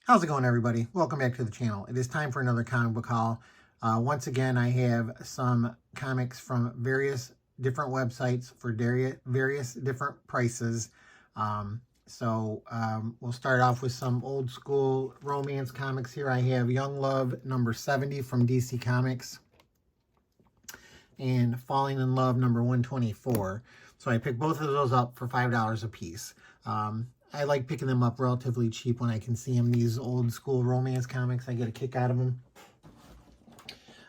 How's it going, everybody? Welcome back to the channel. It is time for another comic book haul. Once again, I have some comics from various different websites for various different prices. We'll start off with some old school romance comics here. I have Young Love number 70 from DC Comics and Falling in Love number 124. So I picked both of those up for $5 a piece. I like picking them up relatively cheap when I can see them. These old school romance comics, I get a kick out of them.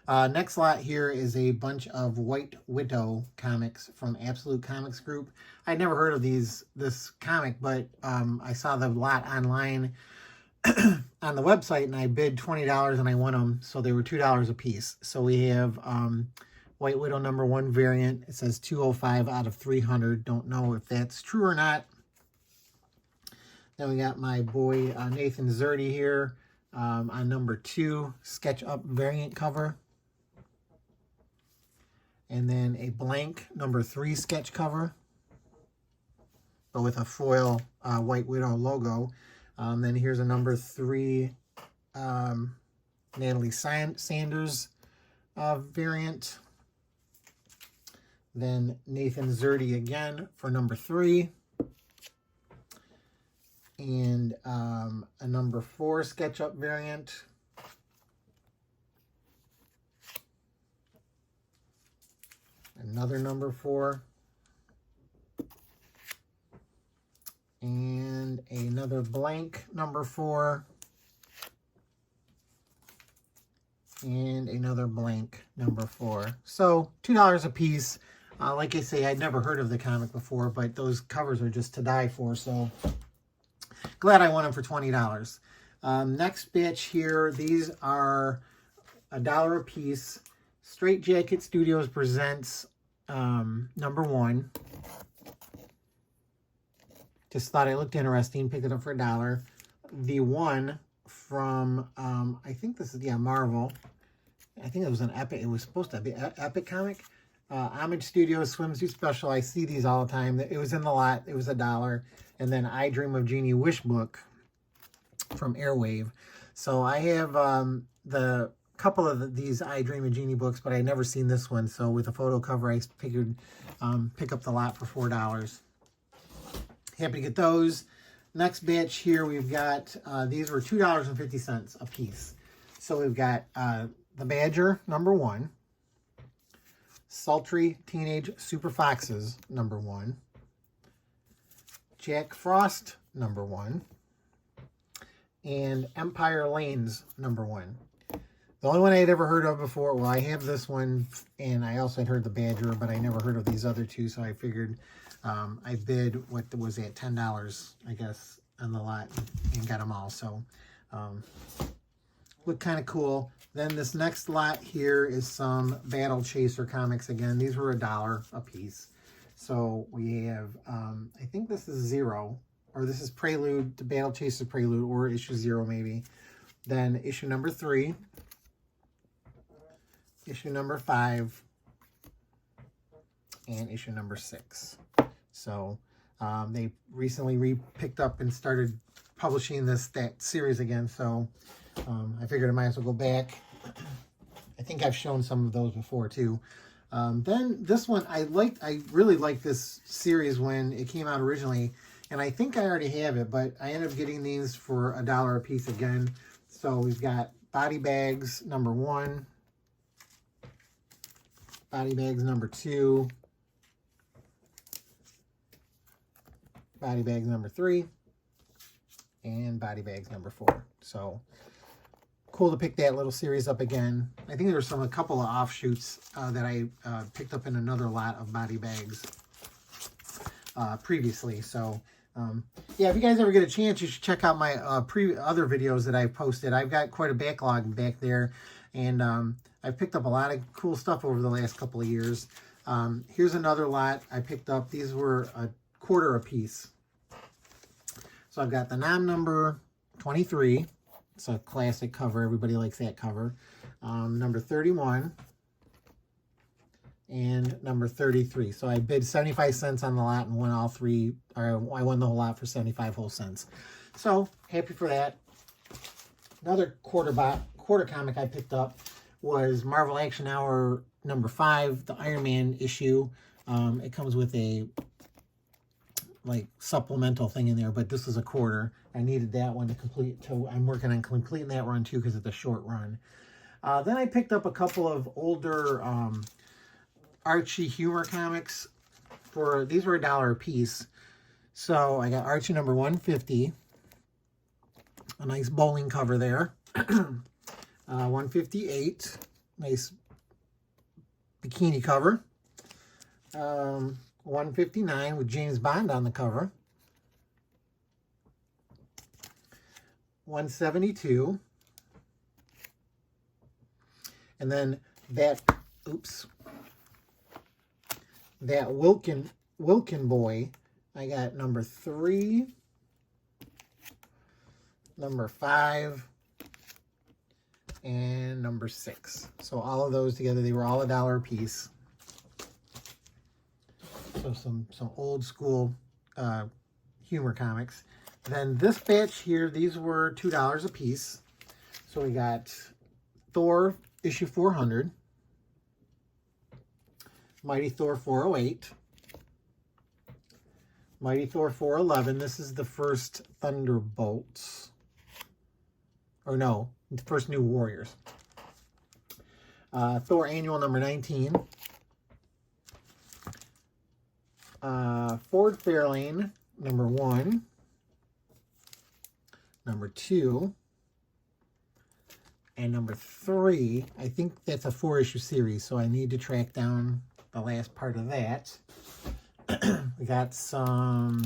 Next lot here is a bunch of White Widow comics from Absolute Comics Group. I'd never heard of this comic, but I saw the lot online on the website, and I bid $20 and I won them, so they were $2 a piece. So we have White Widow number 1 variant. It says 205 out of 300. Don't know if that's true or not. Then we got my boy Nathan Zerdy here on number 2 sketch up variant cover. And then a blank number 3 sketch cover, but with a foil White Widow logo. Then here's a number 3 Natalie Sanders variant. Then Nathan Zerdy again for number 3. And a number 4 SketchUp variant. Another number 4. And another blank number 4. And another blank number 4. So $2 a piece. Like I say, I'd never heard of the comic before, but those covers are just to die for, so glad I won them for $20. Next batch here, these are $1 a piece. Straight Jacket Studios presents number 1. Just thought it looked interesting, picked it up for $1. The one from, I think this is, Marvel. I think it was an Epic, it was supposed to be Epic comic. Homage Studios Swimsuit Special. I see these all the time. It was in the lot. It was $1. And then I Dream of Jeannie Wish book from Airwave. So I have the couple of these I Dream of Jeannie books, but I'd never seen this one. So with a photo cover, I figured pick up the lot for $4. Happy to get those. Next batch here, we've got, these were $2.50 a piece. So we've got the Badger, number 1. Sultry Teenage Super Foxes, number 1. Jack Frost, number 1. And Empire Lanes, number 1. The only one I had ever heard of before, well, I have this one, and I also had heard the Badger, but I never heard of these other two, so I figured I bid, what was it, $10, I guess, on the lot, and got them all. So, look kind of cool. Then this next lot here is some Battle Chaser comics again. These were $1 a piece. So we have, I think this is 0, or this is Prelude to Battle Chaser Prelude, or issue 0 maybe. Then issue number 3, issue number 5, and issue number 6. So they recently picked up and started publishing that series again. So I figured I might as well go back. I think I've shown some of those before too. Then this one, I really liked this series when it came out originally, and I think I already have it, but I ended up getting these for $1 a piece again. So we've got Body Bags number 1, Body Bags number 2, Body Bags number 3, and Body Bags number 4. So cool to pick that little series up again. I think there were a couple of offshoots that I picked up in another lot of Body Bags previously. So yeah, if you guys ever get a chance, you should check out my other videos that I've posted. I've got quite a backlog back there, and I've picked up a lot of cool stuff over the last couple of years. Here's another lot I picked up. These were $1 a piece. So I've got the Nom number 23. It's a classic cover. Everybody likes that cover. Number 31. And number 33. So I bid 75 cents on the lot and won all three. Or I won the whole lot for 75 whole cents. So happy for that. Another quarter comic I picked up was Marvel Action Hour number 5, the Iron Man issue. It comes with a like supplemental thing in there, but this is a quarter. I needed that one to complete. I'm working on completing that run too because it's a short run. Then I picked up a couple of older Archie humor comics. These were $1 a piece. So I got Archie number 150. A nice bowling cover there. 158. Nice bikini cover. 159 with James Bond on the cover. 172. And then that Wilkin boy, I got number 3, number 5, and number 6. So all of those together, they were all $1 a piece. So some old school humor comics. Then this batch here, these were $2 a piece. So we got Thor issue 400, Mighty Thor 408, Mighty Thor 411. This is the first Thunderbolts. Or no, the first New Warriors. Thor Annual number 19. Ford Fairlane number 1. Number 2. And number 3, I think that's a 4-issue series, so I need to track down the last part of that. We got some...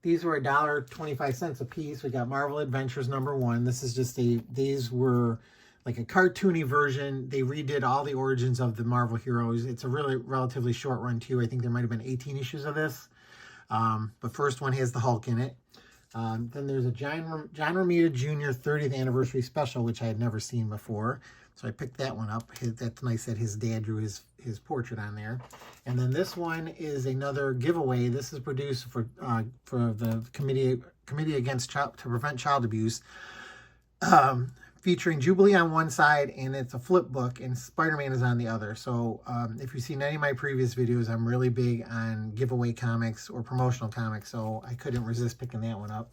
These were $1.25 a piece. We got Marvel Adventures number 1. This is just these were like a cartoony version. They redid all the origins of the Marvel heroes. It's a really relatively short run too. I think there might have been 18 issues of this. But first one has the Hulk in it. Then there's a John Romita Jr. 30th anniversary special, which I had never seen before. So I picked that one up. That's nice that his dad drew his portrait on there. And then this one is another giveaway. This is produced for the Committee to Prevent Child Abuse, featuring Jubilee on one side, and it's a flip book, and Spider-Man is on the other. So if you've seen any of my previous videos, I'm really big on giveaway comics or promotional comics, so I couldn't resist picking that one up.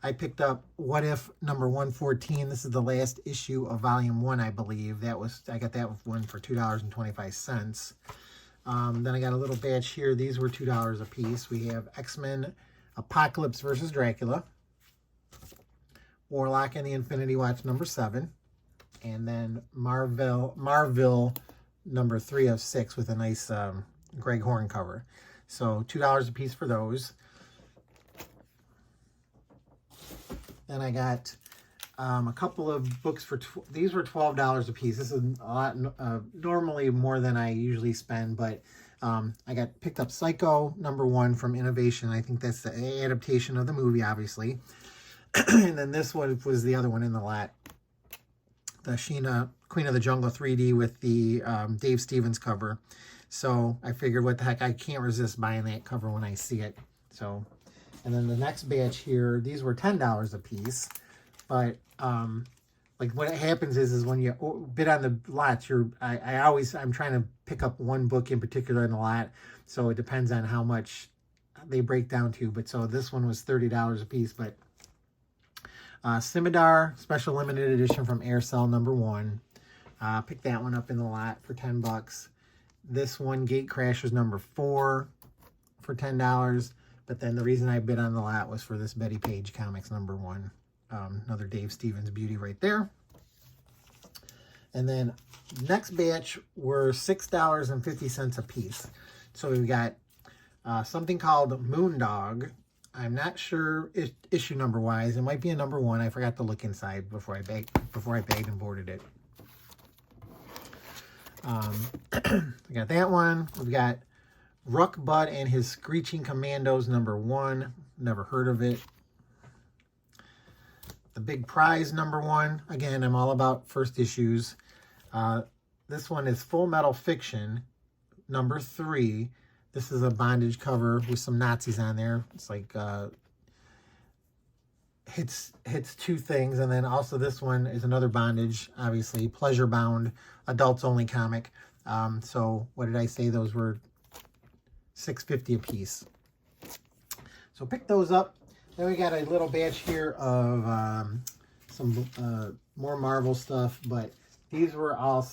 I picked up What If number 114. This is the last issue of volume 1, I believe. I got that one for $2.25. Then I got a little batch here. These were $2 a piece. We have X-Men Apocalypse versus Dracula, Warlock and the Infinity Watch number 7, and then Marvel number 3 of 6 with a nice Greg Horn cover. So $2 a piece for those. Then I got a couple of books for these were $12 a piece. This is a lot, normally more than I usually spend, but I picked up Psycho number 1 from Innovation. I think that's the adaptation of the movie, obviously. And then this one was the other one in the lot. The Sheena, Queen of the Jungle 3D with the Dave Stevens cover. So I figured, what the heck, I can't resist buying that cover when I see it. So, and then the next batch here, these were $10 a piece. But like what happens is when you bid on the lots, I'm trying to pick up one book in particular in the lot. So it depends on how much they break down to. But so this one was $30 a piece, but Scimitar Special Limited Edition from Aircell number 1. Picked that one up in the lot for $10. This one, Gate Crashers number 4 for $10. But then the reason I bid on the lot was for this Betty Page Comics number 1. Another Dave Stevens beauty right there. And then next batch were $6.50 a piece. So we've got something called Moondog. I'm not sure issue number wise. It might be a number 1. I forgot to look inside before I bagged and boarded it. We got that one. We've got Ruck Bud and his Screeching Commandos number 1. Never heard of it. The Big Prize number 1. Again, I'm all about first issues. This one is Full Metal Fiction number 3. This is a bondage cover with some Nazis on there. It's like hits two things. And then also this one is another bondage, obviously, pleasure bound, adults only comic. So what did I say? Those were $6.50 a piece. So pick those up. Then we got a little batch here of some more Marvel stuff, but these were all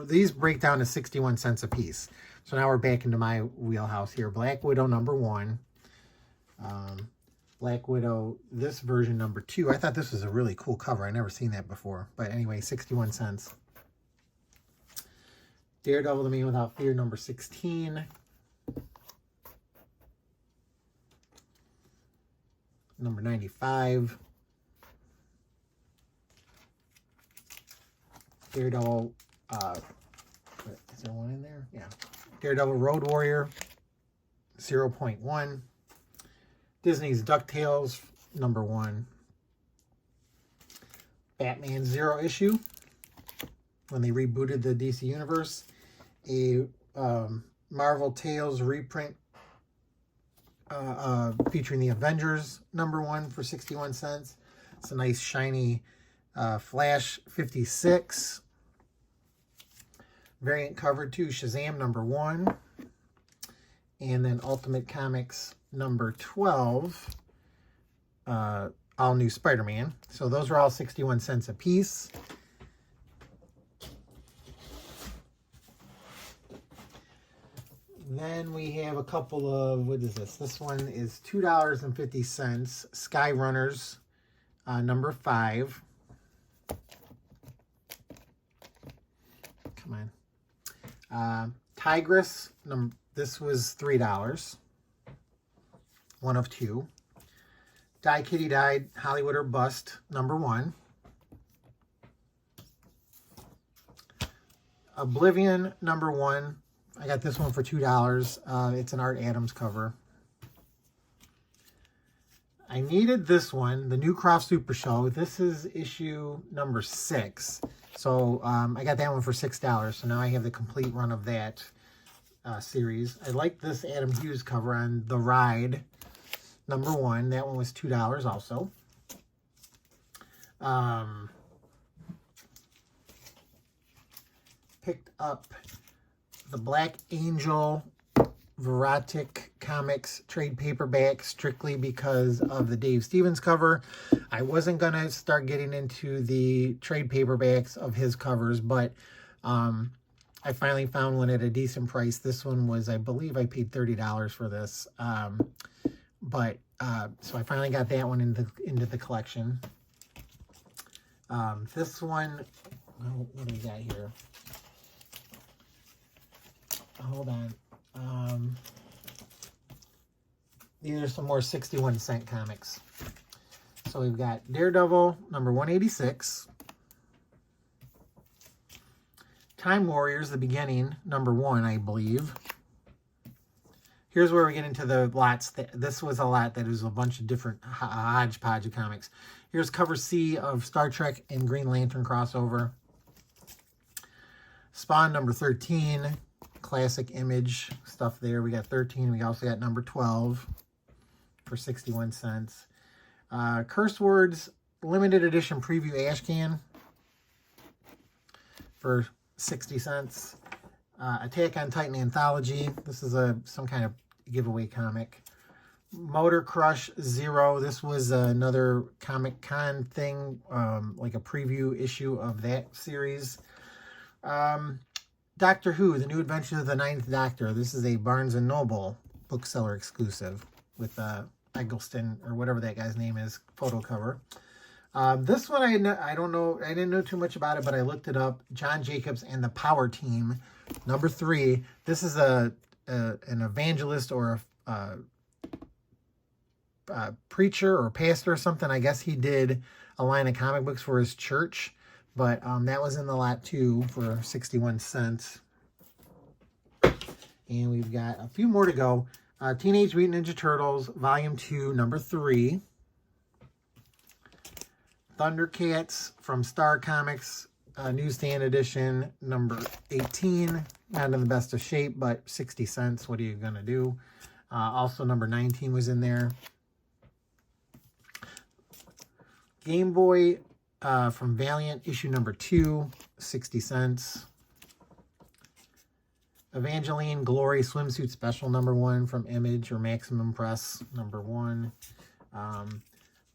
these break down to 61 cents a piece. So now we're back into my wheelhouse here. Black Widow #1. Black Widow, this version #2. I thought this was a really cool cover. I never seen that before. But anyway, 61 cents. Daredevil, the Man Without Fear, #16. #95. Daredevil, is there one in there? Yeah. Daredevil Road Warrior, 0.1. Disney's DuckTales, #1. Batman Zero Issue, when they rebooted the DC Universe. A Marvel Tales reprint featuring the Avengers, #1 for 61 cents. It's a nice shiny Flash 56. Variant cover 2, Shazam #1. And then Ultimate Comics #12, All New Spider-Man. So those are all 61 cents a piece. Then we have a couple of, what is this? This one is $2.50. Sky Runners, #5. Come on. Tigress, this was $3. One of two. Die Kitty Died, Hollywood or Bust, #1. Oblivion, #1. I got this one for $2. It's an Art Adams cover. I needed this one, the New Croft Super Show. This is issue #6. So I got that one for $6. So now I have the complete run of that series. I like this Adam Hughes cover on The Ride, #1. That one was $2 also. Picked up the Black Angel Verotic Comics trade paperback strictly because of the Dave Stevens cover. I wasn't going to start getting into the trade paperbacks of his covers, but I finally found one at a decent price. This one was, I believe I paid $30 for this. So I finally got that one into the collection. This one, what do we got here? Hold on. These are some more 61 cent comics. So we've got Daredevil #186. Time Warriors, the beginning, #1, I believe. Here's where we get into the lots. This was a lot that was a bunch of different hodgepodge of comics. Here's cover C of Star Trek and Green Lantern crossover. Spawn #13. Classic Image stuff there. We got 13. We also got #12 for 61 cents. Curse Words limited edition preview ash can for 60 cents. Attack on Titan anthology. This is some kind of giveaway comic. Motor Crush Zero. This was another Comic Con thing, like a preview issue of that series. Doctor Who, The New Adventures of the Ninth Doctor. This is a Barnes & Noble bookseller exclusive with Eggleston, or whatever that guy's name is, photo cover. This one, I don't know, I didn't know too much about it, but I looked it up. John Jacobs and the Power Team, #3. This is an evangelist or a preacher or pastor or something. I guess he did a line of comic books for his church. But that was in the lot too for 61 cents. And we've got a few more to go. Teenage Mutant Ninja Turtles, Volume 2, #3. Thundercats from Star Comics, newsstand edition, #18. Not in the best of shape, but 60 cents. What are you going to do? Also, #19 was in there. Game Boy from Valiant, issue number 2, 60 cents. Evangeline Glory Swimsuit Special number 1 from Image or Maximum Press number 1.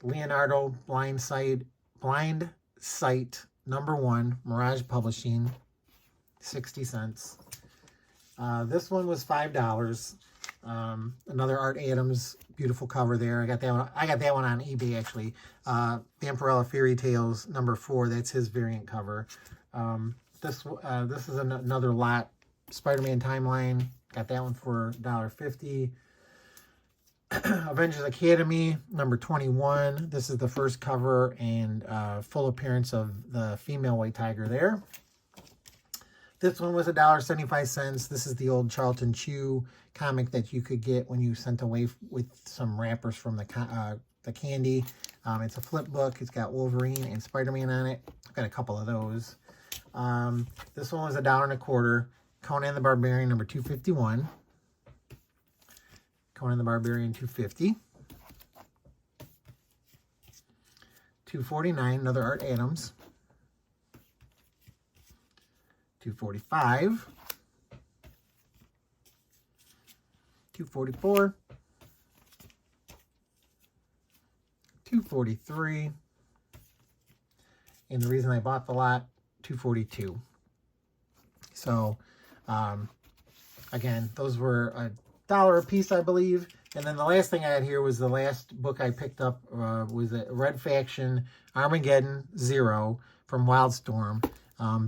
Leonardo Blind Sight number 1, Mirage Publishing, 60 cents. This one was $5. Another Art Adams, beautiful cover there. I got that one on eBay actually. Vampirella Fairy Tales number 4. That's his variant cover. This is another lot. Spider-Man Timeline. Got that one for $1.50. Avengers Academy number 21. This is the first cover and full appearance of the female White Tiger there. This one was $1.75. This is the old Charlton Chew comic that you could get when you sent away with some wrappers from the candy. It's a flip book. It's got Wolverine and Spider-Man on it. I've got a couple of those. This one was $1.25. Conan the Barbarian number 251. Conan the Barbarian 250. $2.49. Another Art Adams. $2.45. $2.44. $2.43. And the reason I bought the lot, $2.42. So, again, those were $1 a piece, I believe. And then the last thing I had here was the last book I picked up was a Red Faction Armageddon Zero from Wildstorm,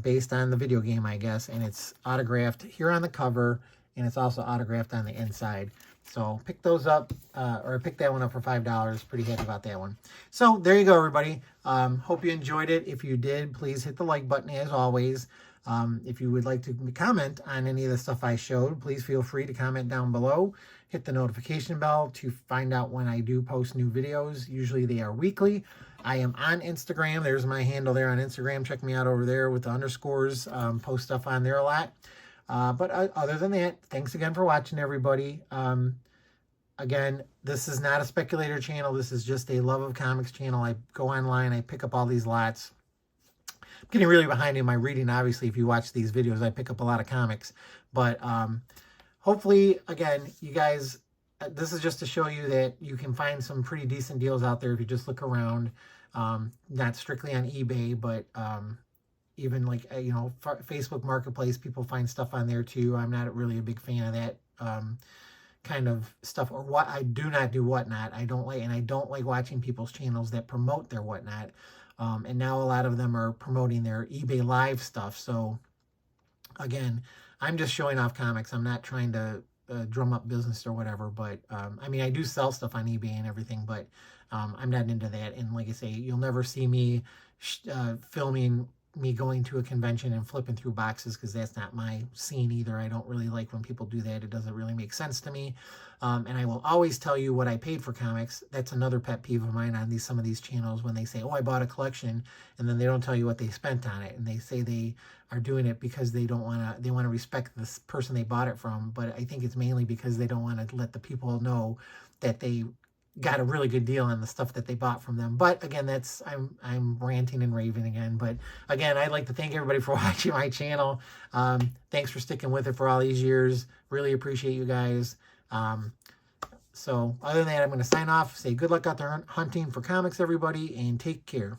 based on the video game, I guess. And it's autographed here on the cover, and it's also autographed on the inside. So pick those up, or pick that one up for $5. Pretty happy about that one. So there you go, everybody. Hope you enjoyed it. If you did, please hit the like button as always. If you would like to comment on any of the stuff I showed, please feel free to comment down below. Hit the notification bell to find out when I do post new videos. Usually they are weekly. I am on Instagram. There's my handle there on Instagram. Check me out over there with the underscores. Post stuff on there a lot. But other than that, thanks again for watching, everybody. Again, this is not a speculator channel. This is just a love of comics channel. I go online. I pick up all these lots. I'm getting really behind in my reading. Obviously, if you watch these videos, I pick up a lot of comics. But hopefully, again, you guys, this is just to show you that you can find some pretty decent deals out there if you just look around. Not strictly on eBay, but even like, you know, Facebook Marketplace, people find stuff on there too. I'm not really a big fan of that kind of stuff. Or what I do not do whatnot. I don't like watching people's channels that promote their whatnot. And now a lot of them are promoting their eBay Live stuff. So, again, I'm just showing off comics. I'm not trying to drum up business or whatever. But, I mean, I do sell stuff on eBay and everything, but I'm not into that. And like I say, you'll never see me filming me going to a convention and flipping through boxes, because that's not my scene either. I don't really like when people do that. It doesn't really make sense to me. And I will always tell you what I paid for comics. That's another pet peeve of mine on some of these channels, when they say, oh, I bought a collection, and then they don't tell you what they spent on it. And they say they are doing it because they want to respect this person they bought it from. But I think it's mainly because they don't want to let the people know that they got a really good deal on the stuff that they bought from them. But again, I'm ranting and raving again. But again, I'd like to thank everybody for watching my channel. Thanks for sticking with it for all these years. Really appreciate you guys. So other than that, I'm going to sign off, say good luck out there hunting for comics, everybody, and take care.